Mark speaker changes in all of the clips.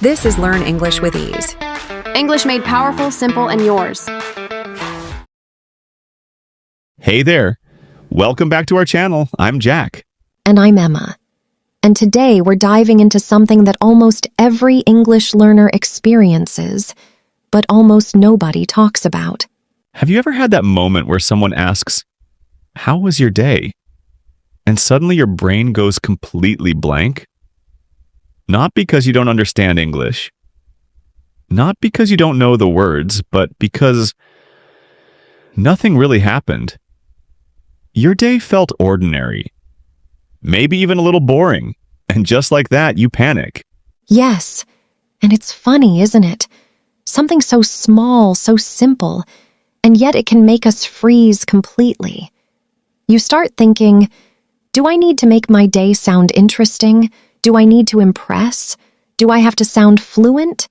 Speaker 1: This is Learn English with Ease.
Speaker 2: English made powerful, simple, and yours.
Speaker 3: Hey there. Welcome back to our channel. I'm Jack.
Speaker 4: And I'm Emma. And today we're diving into something that almost every English learner experiences, but almost nobody talks about.
Speaker 3: Have you ever had that moment where someone asks, "How was your day?" And suddenly your brain goes completely blank? Not because you don't understand English. Not because you don't know the words, but because nothing really happened. Your day felt ordinary. Maybe even a little boring. And just like that, you panic.
Speaker 4: Yes, and it's funny, isn't it? Something so small, so simple, and yet it can make us freeze completely. You start thinking, do I need to make my day sound interesting? Do I need to impress? Do I have to sound fluent?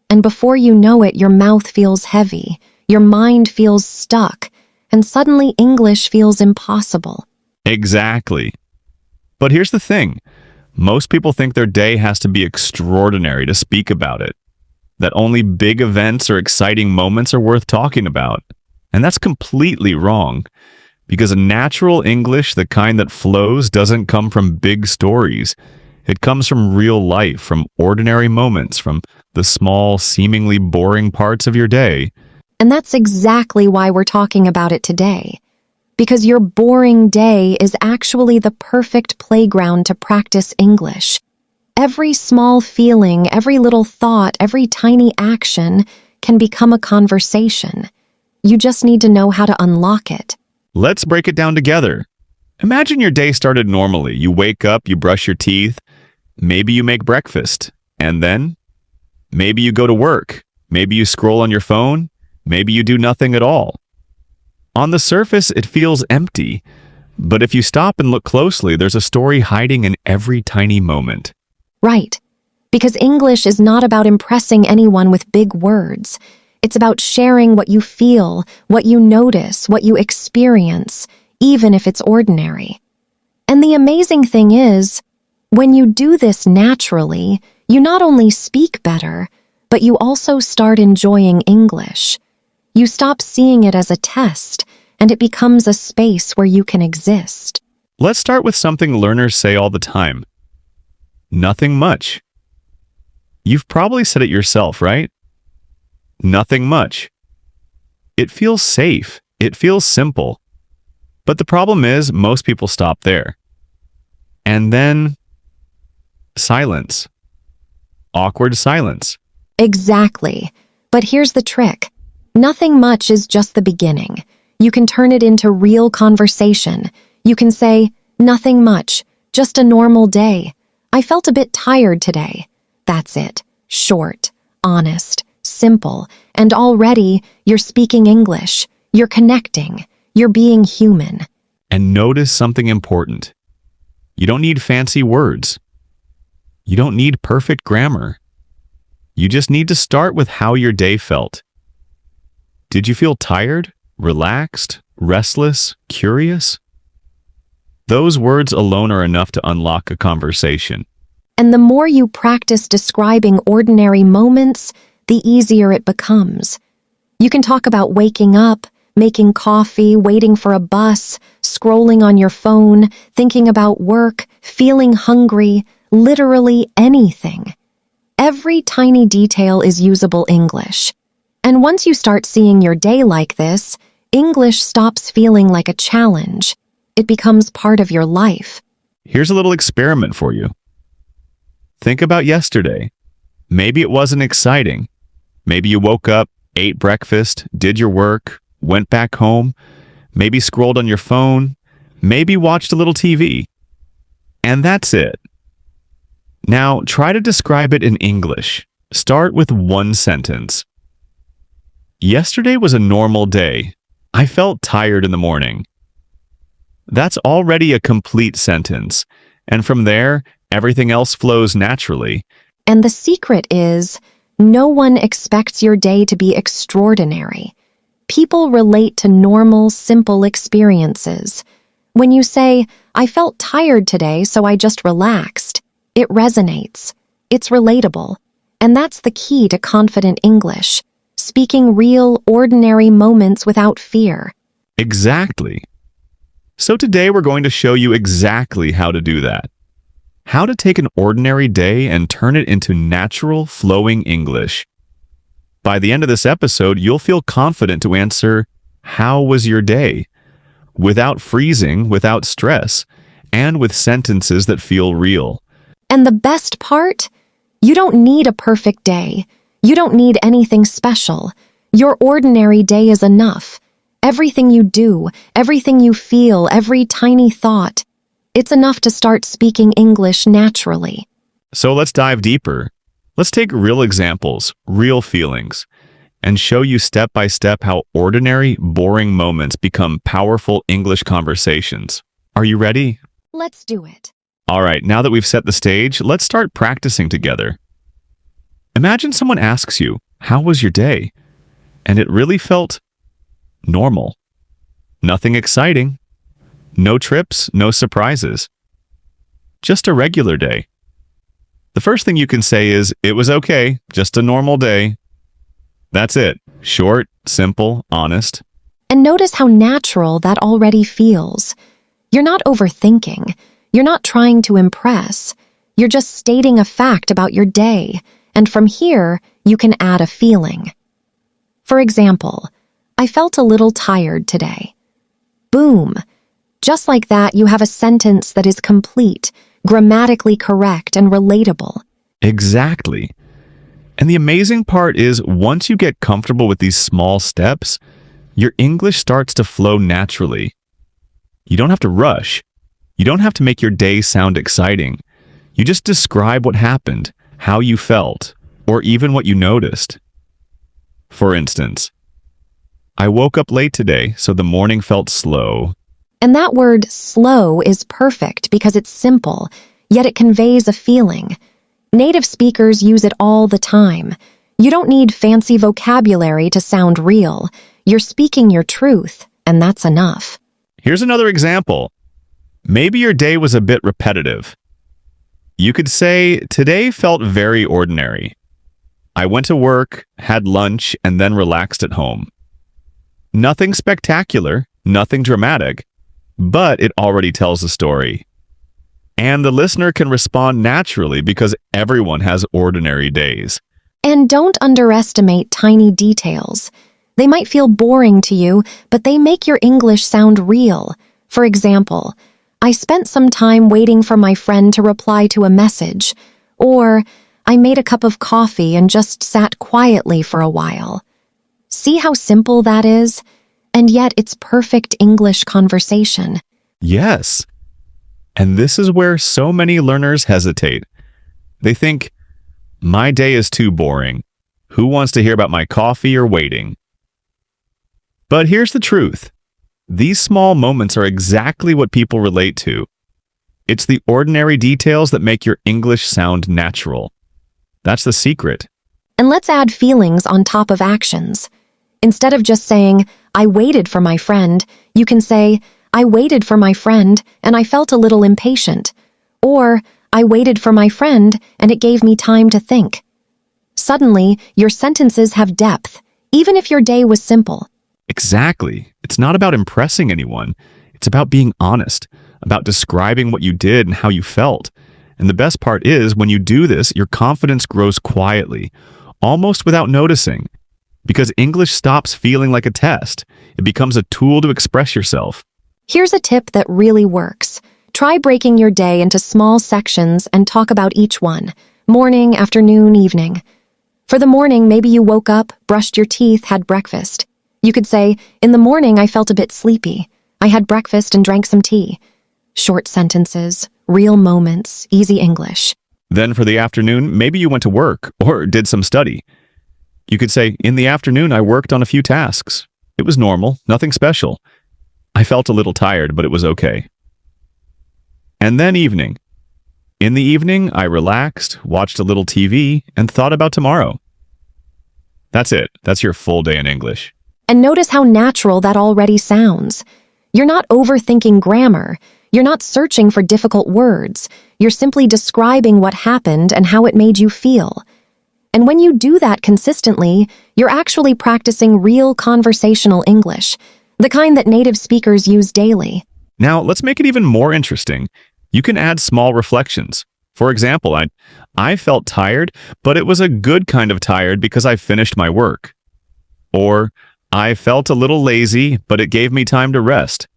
Speaker 4: And before you know it, your mouth feels heavy, your mind feels stuck, and suddenly English feels impossible.
Speaker 3: Exactly. But here's the thing. Most people think their day has to be extraordinary to speak about it. That only big events or exciting moments are worth talking about. And that's completely wrong. Because a natural English, the kind that flows, doesn't come from big stories. It comes from real life, from ordinary moments, from the small, seemingly boring parts of your day.
Speaker 4: And that's exactly why we're talking about it today. Because your boring day is actually the perfect playground to practice English. Every small feeling, every little thought, every tiny action can become a conversation. You just need to know how to unlock it.
Speaker 3: Let's break it down together. Imagine your day started normally. You wake up, you brush your teeth, maybe you make breakfast, and then maybe you go to work, maybe you scroll on your phone, maybe you do nothing at all. On the surface, it feels empty, but if you stop and look closely, there's a story hiding in every tiny moment.
Speaker 4: Right. Because English is not about impressing anyone with big words. It's about sharing what you feel, what you notice, what you experience, even if it's ordinary. And the amazing thing is, when you do this naturally, you not only speak better, but you also start enjoying English. You stop seeing it as a test, and it becomes a space where you can exist.
Speaker 3: Let's start with something learners say all the time. Nothing much. You've probably said it yourself, right? Nothing much. It feels safe. It feels simple. But the problem is, most people stop there. And then silence. Awkward silence.
Speaker 4: Exactly. But here's the trick. Nothing much is just the beginning. You can turn it into real conversation. You can say, nothing much, just a normal day. I felt a bit tired today. That's it. Short, honest, simple, and already you're speaking English. You're connecting. You're being human.
Speaker 3: And notice something important. You don't need fancy words. You don't need perfect grammar. You just need to start with how your day felt. Did you feel tired, relaxed, restless, curious? Those words alone are enough to unlock a conversation.
Speaker 4: And the more you practice describing ordinary moments, the easier it becomes. You can talk about waking up, making coffee, waiting for a bus, scrolling on your phone, thinking about work, feeling hungry, literally anything. Every tiny detail is usable English. And once you start seeing your day like this, English stops feeling like a challenge. It becomes part of your life.
Speaker 3: Here's a little experiment for you. Think about yesterday. Maybe it wasn't exciting. Maybe you woke up, ate breakfast, did your work, went back home, maybe scrolled on your phone, maybe watched a little TV. And that's it. Now, try to describe it in English. Start with one sentence. Yesterday was a normal day. I felt tired in the morning. That's already a complete sentence. And from there, everything else flows naturally.
Speaker 4: And the secret is, no one expects your day to be extraordinary. People relate to normal, simple experiences. When you say, I felt tired today, so I just relaxed, it resonates. It's relatable. And that's the key to confident English, speaking real, ordinary moments without fear.
Speaker 3: Exactly. So today we're going to show you exactly how to do that. How to take an ordinary day and turn it into natural, flowing English. By the end of this episode, you'll feel confident to answer, "How was your day?" without freezing, without stress, and with sentences that feel real.
Speaker 4: And the best part? You don't need a perfect day. You don't need anything special. Your ordinary day is enough. Everything you do, everything you feel, every tiny thought, it's enough to start speaking English naturally.
Speaker 3: So let's dive deeper. Let's take real examples, real feelings, and show you step by step how ordinary, boring moments become powerful English conversations. Are you ready?
Speaker 4: Let's do it.
Speaker 3: All right, now that we've set the stage, let's start practicing together. Imagine someone asks you, "How was your day?" And it really felt normal. Nothing exciting. No trips, no surprises. Just a regular day. The first thing you can say is, "It was okay, just a normal day." That's it. Short, simple, honest.
Speaker 4: And notice how natural that already feels. You're not overthinking. You're not trying to impress. You're just stating a fact about your day, and from here, you can add a feeling. For example, "I felt a little tired today." Boom. Just like that, you have a sentence that is complete, grammatically correct, and relatable.
Speaker 3: Exactly. And the amazing part is, once you get comfortable with these small steps, your English starts to flow naturally. You don't have to rush. You don't have to make your day sound exciting. You just describe what happened, how you felt, or even what you noticed. For instance, "I woke up late today, so the morning felt slow."
Speaker 4: And that word slow is perfect because it's simple, yet it conveys a feeling. Native speakers use it all the time. You don't need fancy vocabulary to sound real. You're speaking your truth, and that's enough.
Speaker 3: Here's another example. Maybe your day was a bit repetitive. You could say, "Today felt very ordinary. I went to work, had lunch, and then relaxed at home." Nothing spectacular, nothing dramatic, but it already tells a story. And the listener can respond naturally because everyone has ordinary days.
Speaker 4: And don't underestimate tiny details. They might feel boring to you, but they make your English sound real. For example, "I spent some time waiting for my friend to reply to a message," or "I made a cup of coffee and just sat quietly for a while." See how simple that is? And yet it's perfect English conversation.
Speaker 3: Yes. And this is where so many learners hesitate. They think, "My day is too boring. Who wants to hear about my coffee or waiting?" But here's the truth. These small moments are exactly what people relate to. It's the ordinary details that make your English sound natural. That's the secret.
Speaker 4: And let's add feelings on top of actions. Instead of just saying, "I waited for my friend," you can say, "I waited for my friend and I felt a little impatient." Or, "I waited for my friend and it gave me time to think." Suddenly, your sentences have depth, even if your day was simple.
Speaker 3: Exactly. It's not about impressing anyone. It's about being honest, about describing what you did and how you felt. And the best part is, when you do this, your confidence grows quietly, almost without noticing. Because English stops feeling like a test. It becomes a tool to express yourself.
Speaker 4: Here's a tip that really works. Try breaking your day into small sections and talk about each one. Morning, afternoon, evening. For the morning, maybe you woke up, brushed your teeth, had breakfast. You could say, "In the morning, I felt a bit sleepy. I had breakfast and drank some tea." Short sentences, real moments, easy English.
Speaker 3: Then for the afternoon, maybe you went to work or did some study. You could say, "In the afternoon, I worked on a few tasks. It was normal, nothing special. I felt a little tired, but it was okay." And then evening. In the evening, I relaxed, watched a little TV, and thought about tomorrow. That's it. That's your full day in English.
Speaker 4: And notice how natural that already sounds. You're not overthinking grammar. You're not searching for difficult words. You're simply describing what happened and how it made you feel. And when you do that consistently, you're actually practicing real conversational English, the kind that native speakers use daily.
Speaker 3: Now, let's make it even more interesting. You can add small reflections. For example, I felt tired, but it was a good kind of tired because I finished my work. Or, I felt a little lazy, but it gave me time to rest.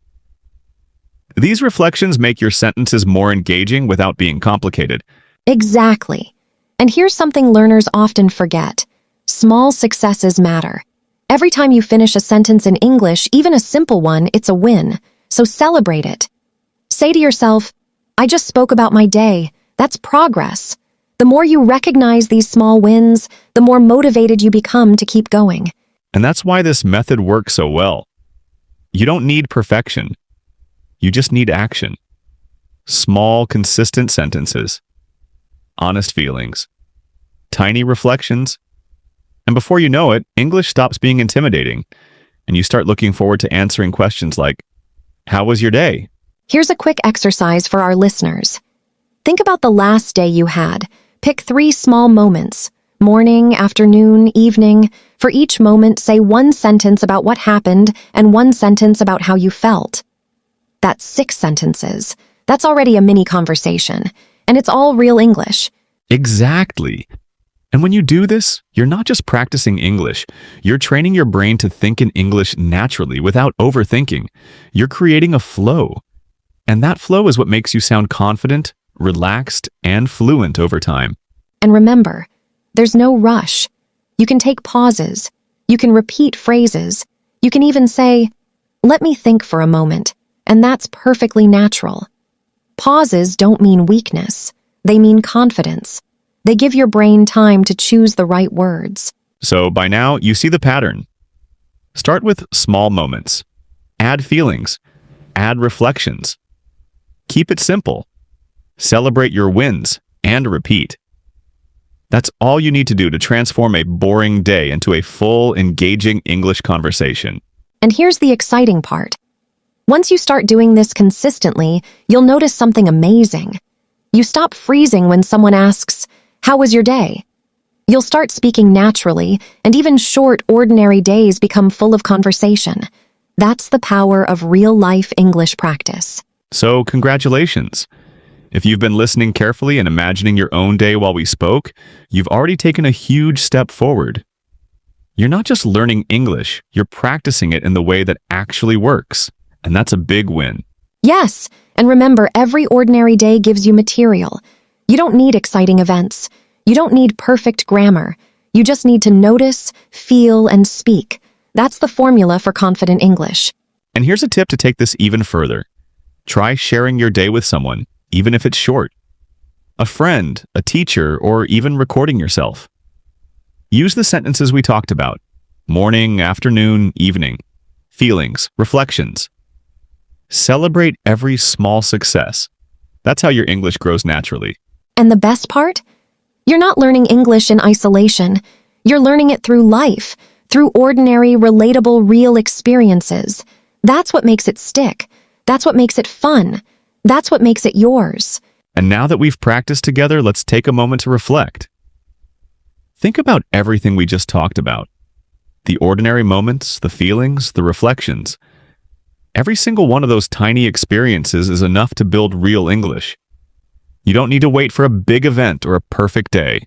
Speaker 3: These reflections make your sentences more engaging without being complicated.
Speaker 4: Exactly. And here's something learners often forget. Small successes matter. Every time you finish a sentence in English, even a simple one, it's a win. So celebrate it. Say to yourself, I just spoke about my day. That's progress. The more you recognize these small wins, the more motivated you become to keep going.
Speaker 3: And that's why this method works so well. You don't need perfection. You just need action. Small, consistent sentences. Honest feelings. Tiny reflections. And before you know it, English stops being intimidating, and you start looking forward to answering questions like, how was your day?
Speaker 4: Here's a quick exercise for our listeners. Think about the last day you had. Pick 3 small moments, morning, afternoon, evening. For each moment, say 1 sentence about what happened and 1 sentence about how you felt. That's 6 sentences. That's already a mini conversation, and it's all real English.
Speaker 3: Exactly. And when you do this, you're not just practicing English. You're training your brain to think in English naturally without overthinking. You're creating a flow. And that flow is what makes you sound confident, relaxed, and fluent over time.
Speaker 4: And remember, there's no rush. You can take pauses. You can repeat phrases. You can even say, let me think for a moment. And that's perfectly natural. Pauses don't mean weakness. They mean confidence. They give your brain time to choose the right words.
Speaker 3: So by now, you see the pattern. Start with small moments. Add feelings. Add reflections. Keep it simple. Celebrate your wins and repeat. That's all you need to do to transform a boring day into a full, engaging English conversation.
Speaker 4: And here's the exciting part. Once you start doing this consistently, you'll notice something amazing. You stop freezing when someone asks, how was your day? You'll start speaking naturally, and even short, ordinary days become full of conversation. That's the power of real-life English practice.
Speaker 3: So, congratulations. If you've been listening carefully and imagining your own day while we spoke, you've already taken a huge step forward. You're not just learning English, you're practicing it in the way that actually works. And that's a big win.
Speaker 4: Yes, and remember, every ordinary day gives you material. You don't need exciting events. You don't need perfect grammar. You just need to notice, feel, and speak. That's the formula for confident English.
Speaker 3: And here's a tip to take this even further. Try sharing your day with someone, even if it's short. A friend, a teacher, or even recording yourself. Use the sentences we talked about. Morning, afternoon, evening. Feelings, reflections. Celebrate every small success. That's how your English grows naturally.
Speaker 4: And the best part? You're not learning English in isolation. You're learning it through life, through ordinary, relatable, real experiences. That's what makes it stick. That's what makes it fun. That's what makes it yours.
Speaker 3: And now that we've practiced together, let's take a moment to reflect. Think about everything we just talked about. The ordinary moments, the feelings, the reflections. Every single one of those tiny experiences is enough to build real English. You don't need to wait for a big event or a perfect day.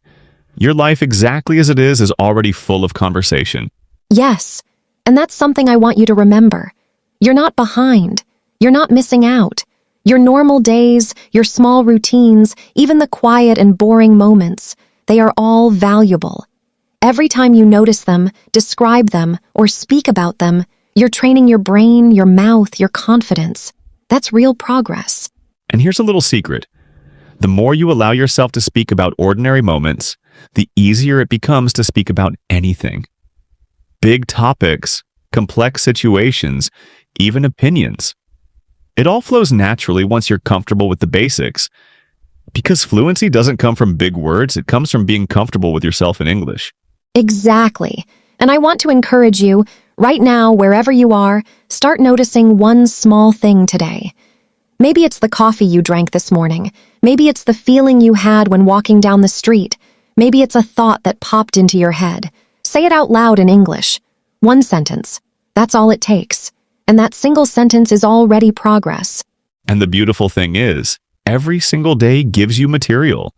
Speaker 3: Your life, exactly as it is already full of conversation.
Speaker 4: Yes, and that's something I want you to remember. You're not behind. You're not missing out. Your normal days, your small routines, even the quiet and boring moments, they are all valuable. Every time you notice them, describe them, or speak about them, you're training your brain, your mouth, your confidence. That's real progress.
Speaker 3: And here's a little secret. The more you allow yourself to speak about ordinary moments, the easier it becomes to speak about anything. Big topics, complex situations, even opinions. It all flows naturally once you're comfortable with the basics. Because fluency doesn't come from big words, it comes from being comfortable with yourself in English.
Speaker 4: Exactly. And I want to encourage you, right now, wherever you are, start noticing one small thing today. Maybe it's the coffee you drank this morning. Maybe it's the feeling you had when walking down the street. Maybe it's a thought that popped into your head. Say it out loud in English. One sentence. That's all it takes. And that single sentence is already progress.
Speaker 3: And the beautiful thing is, every single day gives you material.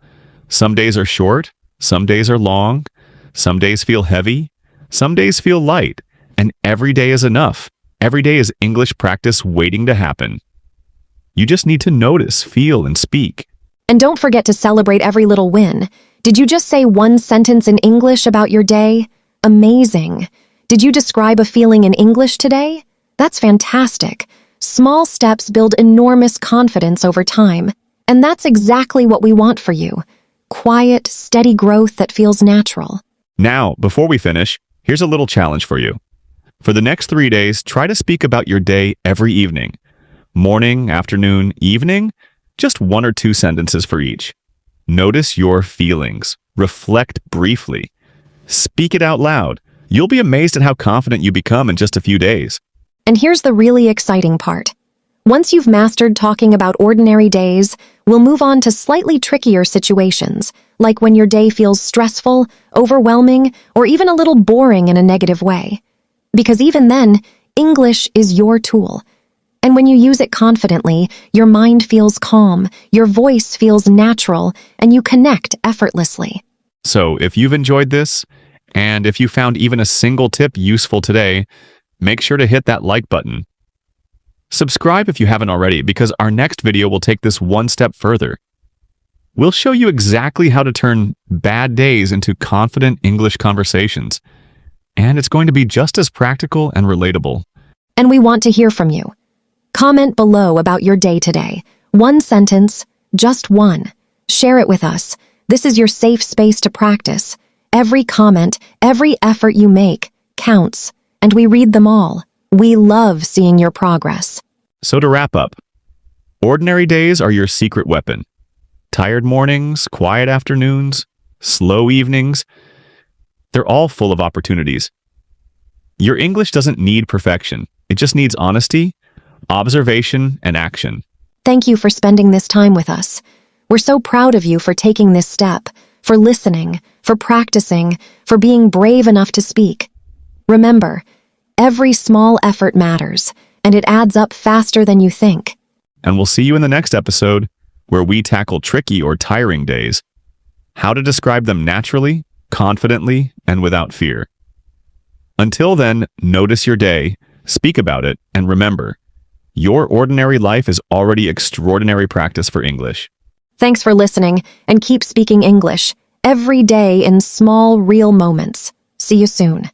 Speaker 3: Some days are short, some days are long, some days feel heavy, some days feel light, and every day is enough. Every day is English practice waiting to happen. You just need to notice, feel, and speak.
Speaker 4: And don't forget to celebrate every little win. Did you just say one sentence in English about your day? Amazing. Did you describe a feeling in English today? That's fantastic. Small steps build enormous confidence over time. And that's exactly what we want for you. Quiet, steady growth that feels natural.
Speaker 3: Now, before we finish, here's a little challenge for you. For the next 3 days, try to speak about your day every evening. Morning, afternoon, evening, just 1 or 2 sentences for each. Notice your feelings. Reflect briefly. Speak it out loud. You'll be amazed at how confident you become in just a few days.
Speaker 4: And here's the really exciting part. Once you've mastered talking about ordinary days, we'll move on to slightly trickier situations, like when your day feels stressful, overwhelming, or even a little boring in a negative way. Because even then, English is your tool. And when you use it confidently, your mind feels calm, your voice feels natural, and you connect effortlessly.
Speaker 3: So if you've enjoyed this, and if you found even a single tip useful today, make sure to hit that like button. Subscribe if you haven't already, because our next video will take this one step further. We'll show you exactly how to turn bad days into confident English conversations. And it's going to be just as practical and relatable.
Speaker 4: And we want to hear from you. Comment below about your day today. One sentence, just one. Share it with us. This is your safe space to practice. Every comment, every effort you make counts, and we read them all. We love seeing your progress.
Speaker 3: So to wrap up, ordinary days are your secret weapon. Tired mornings, quiet afternoons, slow evenings, they're all full of opportunities. Your English doesn't need perfection. It just needs honesty, observation, and action.
Speaker 4: Thank you for spending this time with us. We're so proud of you for taking this step, for listening, for practicing, for being brave enough to speak. Remember, every small effort matters, and it adds up faster than you think.
Speaker 3: And we'll see you in the next episode, where we tackle tricky or tiring days, how to describe them naturally, confidently, and without fear. Until then, notice your day, speak about it, and remember, your ordinary life is already extraordinary practice for English.
Speaker 4: Thanks for listening, and keep speaking English every day in small, real moments. See you soon.